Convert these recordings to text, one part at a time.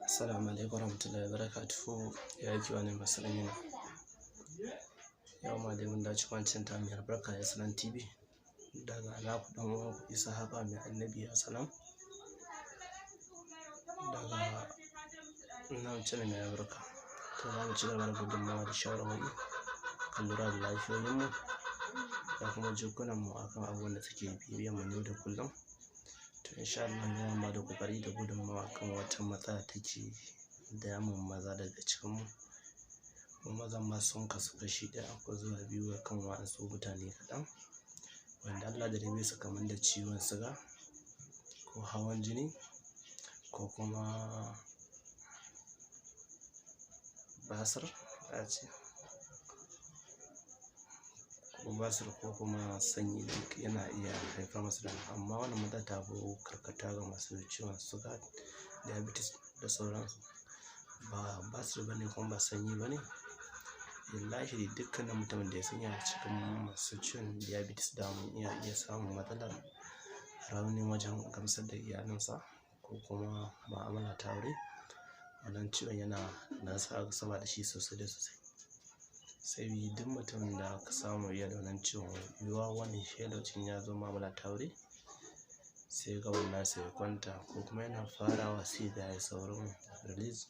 Assalamu alaikum warahmatullahi wabarakatuh. Ya yi wani musulmi na yau ma dai mun dace kwancin ta mai albarka ya sanan TV daga na kudan uwan isa haka mai annabi ya salam daga nan cire mai albarka. To za mu ci gaba da gudunmawa da shawarwari kan lura da lafiyoyinmu da kuma jikunanmu akan abubuwan da suke bibiyan mu yau da kullum. To insha Allah za mu da kokari da gudunmawa kan wata matsala take damun maza daga cikinmu. Mazan ma sun kasu kashi ɗaya ko zuwa biyu kan wa'ansu mutane kaɗan wanda Allah da rabe su kamar da ciwon siga ko hawan jini ko kuma basir ko kuma sanyi duk yana iya haifar masu da amma wannan matsala ta fi karkata ga masu ciwon suga, diabetes da sauransu. Ba basir bane kuma ba sanyi bane. Wallahi dukkanin mutumin da ya sanya cikin masu ciwon diabetes da mun iya samun matsalar rauni wajen gamsar da iyalinsa ko kuma mu'amala ta aure. Wannan ciwon yana nasa sama da shi sosai da sosai. Sai duk mutumin da aka samu ya da wannan ciwon yiwuwa wani lokacin ya zo mu'amala ta aure sai gaban nasa ya kwanta ko kuma yana farawa sai da ya saurin release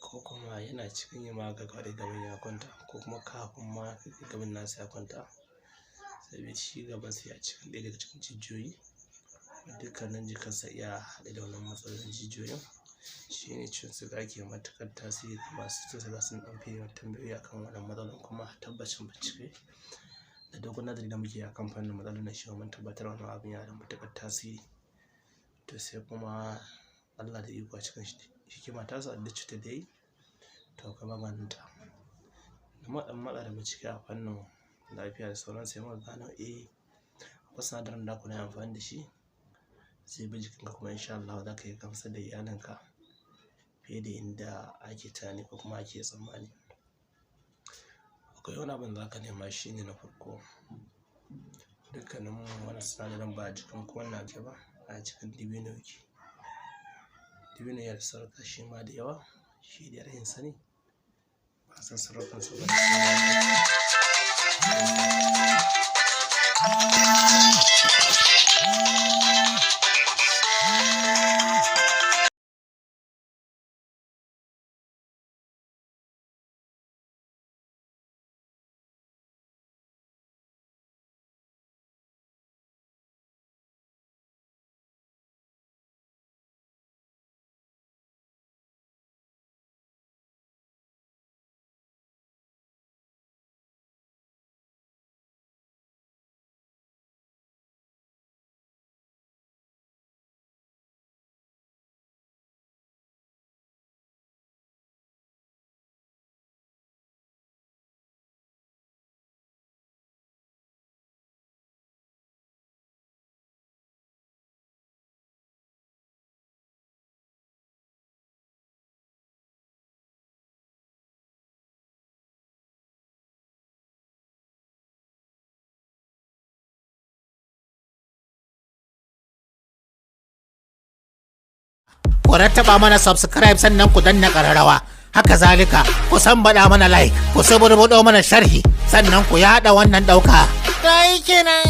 ko kuma yana cikin yin magagari gaban ya kwanta ko kuma kafin ma gaban nasa ya kwanta sai shi gaban sai a cikin ɗaya daga cikin jijiyoyi dukkanin jikinsa iya haɗe da wannan matsalolin jijiyoyin. Shi ne ciwon suga ke matuƙar tasiri ga masu ciwon suga sun ɗan fi yawan tambayoyi akan wannan matsalolin kuma tabbacin bincike da dogon nazari da muke a kan fannin matsalolin shi mun tabbatar wannan abin yana da matuƙar tasiri. To sai kuma Allah da iko a cikin hikima ta sa da cutar da yi to ka maganinta da matsa da bincike a fannin lafiya da sauran sai muka gano akwai sinadarin da kuna amfani da shi sai bi jikinka kuma insha Allah za ka yi gamsar da iyalinka fiye da inda ake tunani ko kuma ake tsammani. Akwai wani abin da za ka nema shi ne na farko dukkanin wani sinadarin ba a jikin kowanne ake ba a cikin dibino yake. Dibino yana da sarrafa shi ma da yawa shi da rahin sani ba san sarrafin su ba. Ku rattaba mana subscribe sannan ku danna ƙararrawa. Haka zalika ku baɗa mana like, ku suburbuɗo mana sharhi sannan ku yaɗa wannan ɗauka. Ta yi kenan.